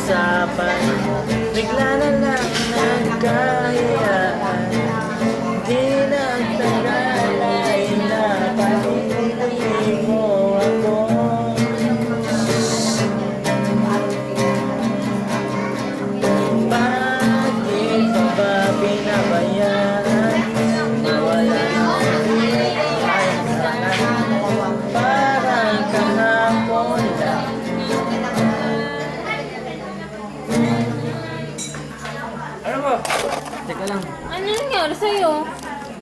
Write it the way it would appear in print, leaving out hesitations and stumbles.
usapan, bigla na lang nagkahiyaan. Di nagtagal ay napahuli mo ako. Bakit pa ba pinabayaan? Mawala na rin ay sana. Parang kahapon lang. Ano ba? Teka lang. Ano nangyari sa'yo?